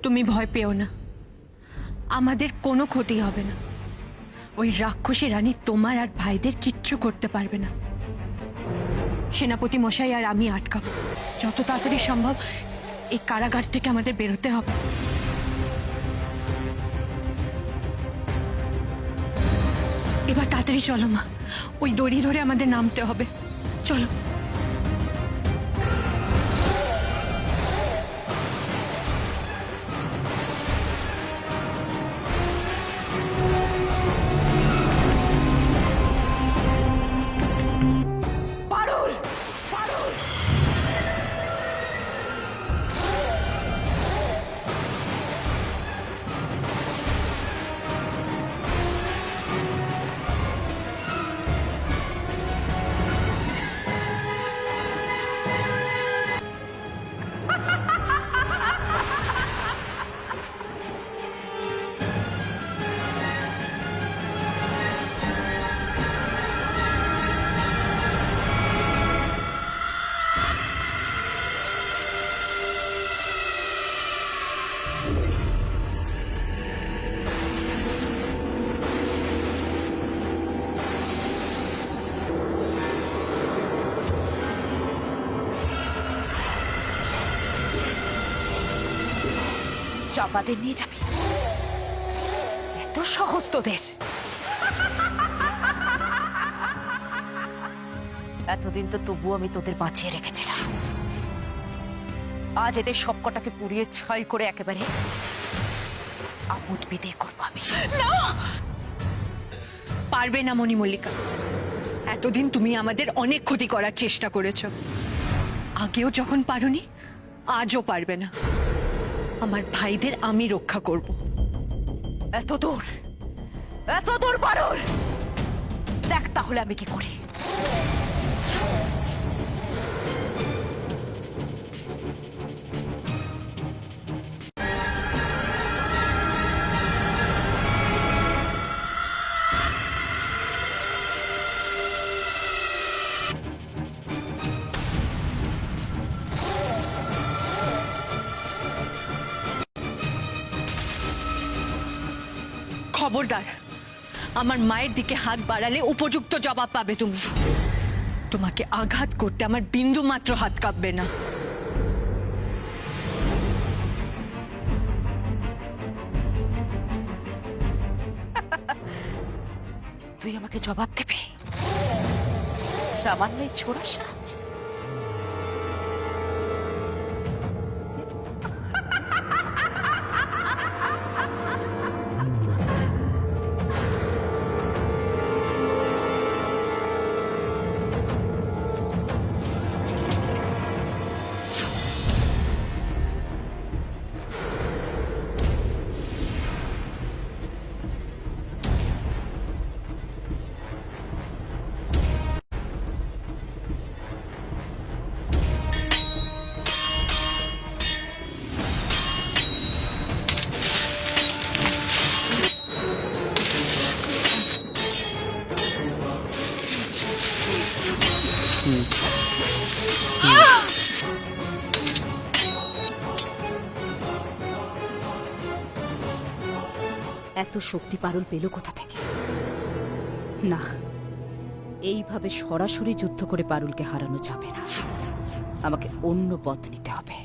তুমি ভয় পেও না, আমাদের কোনো ক্ষতি হবে না। ওই রাক্ষসী রানী তোমার আর ভাইদের কিচ্ছু করতে পারবে না। সেনাপতি মশাই আর আমি আটকাবো। যত তাড়াতাড়ি সম্ভব এই কারাগার থেকে আমাদের বেরোতে হবে। এবার তাড়াতাড়ি চলো মা, ওই দড়ি ধরে আমাদের নামতে হবে। চলো। চাপাতে নিয়ে যাবি? এত সহজ তোদের? এতদিন তো তবু আমি তোদের বাঁচিয়ে রেখেছিলাম। আজ এদের সবকটাকে পুড়িয়ে ছাই করে একেবারে আমোদ বিদেয় করবো আমি। পারবে না মণিমল্লিকা, এতদিন তুমি আমাদের অনেক ক্ষতি করার চেষ্টা করেছো। আগেও যখন পারোনি, আজও পারবে না। আমার ভাইদের আমি রক্ষা করব। এত দূর পারুল, দেখ তাহলে আমি কি করি। খবরদার, আমার মায়ের দিকে হাত বাড়ালে উপযুক্ত জবাব পাবে তুমি। তোমাকে আঘাত করতে আমার বিন্দু মাত্র হাত কাঁপবে না। তুই আমাকে জবাব দিবি সামান্য ছোড়া সাজ? এত শক্তি পারুল পেল কোথা থেকে? না, এইভাবে সরাসরি যুদ্ধ করে পারুলকে হারানো যাবে না। আমাকে অন্য পথ নিতে হবে।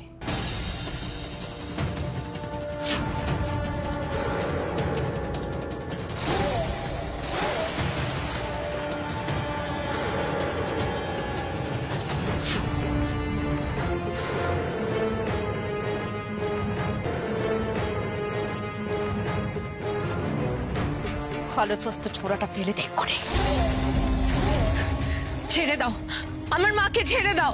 ভালো চস্ত ছোড়াটা ফেলে দেখ করে। ছেড়ে দাও, আমার মাকে ছেড়ে দাও।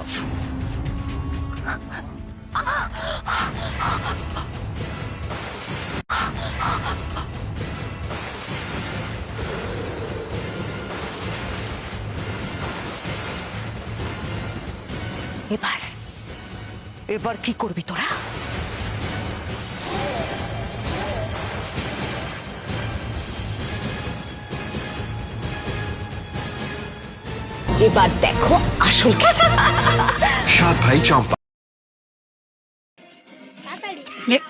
এবার কি করবি তোরা? এবার দেখো আসল খেলা। 7 ভাই চম্পা।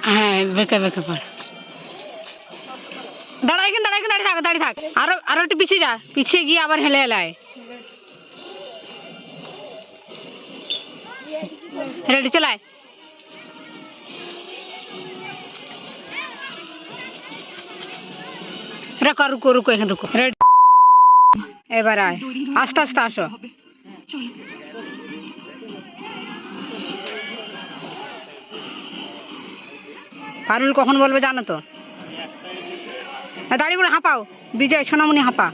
হ্যাঁ বেঁকে বেঁকে পড়। দাঁড়া এখানে, দাঁড়া এখানে, দাঁড়িয়ে থাক। আরো একটু পিছিয়ে যা, পিছিয়ে গিয়ে আবার হেলে হেলায়। রেডি, চলায়। রুকো রুকো এখানে রুকো। রেডি, এবার আয়, আস্তে আস্তে আসো। পারুল কখন বলবে জানো তো? দাঁড়িয়ে পড়ে হাঁপাও, বিজয় সোনামণি হাঁপা।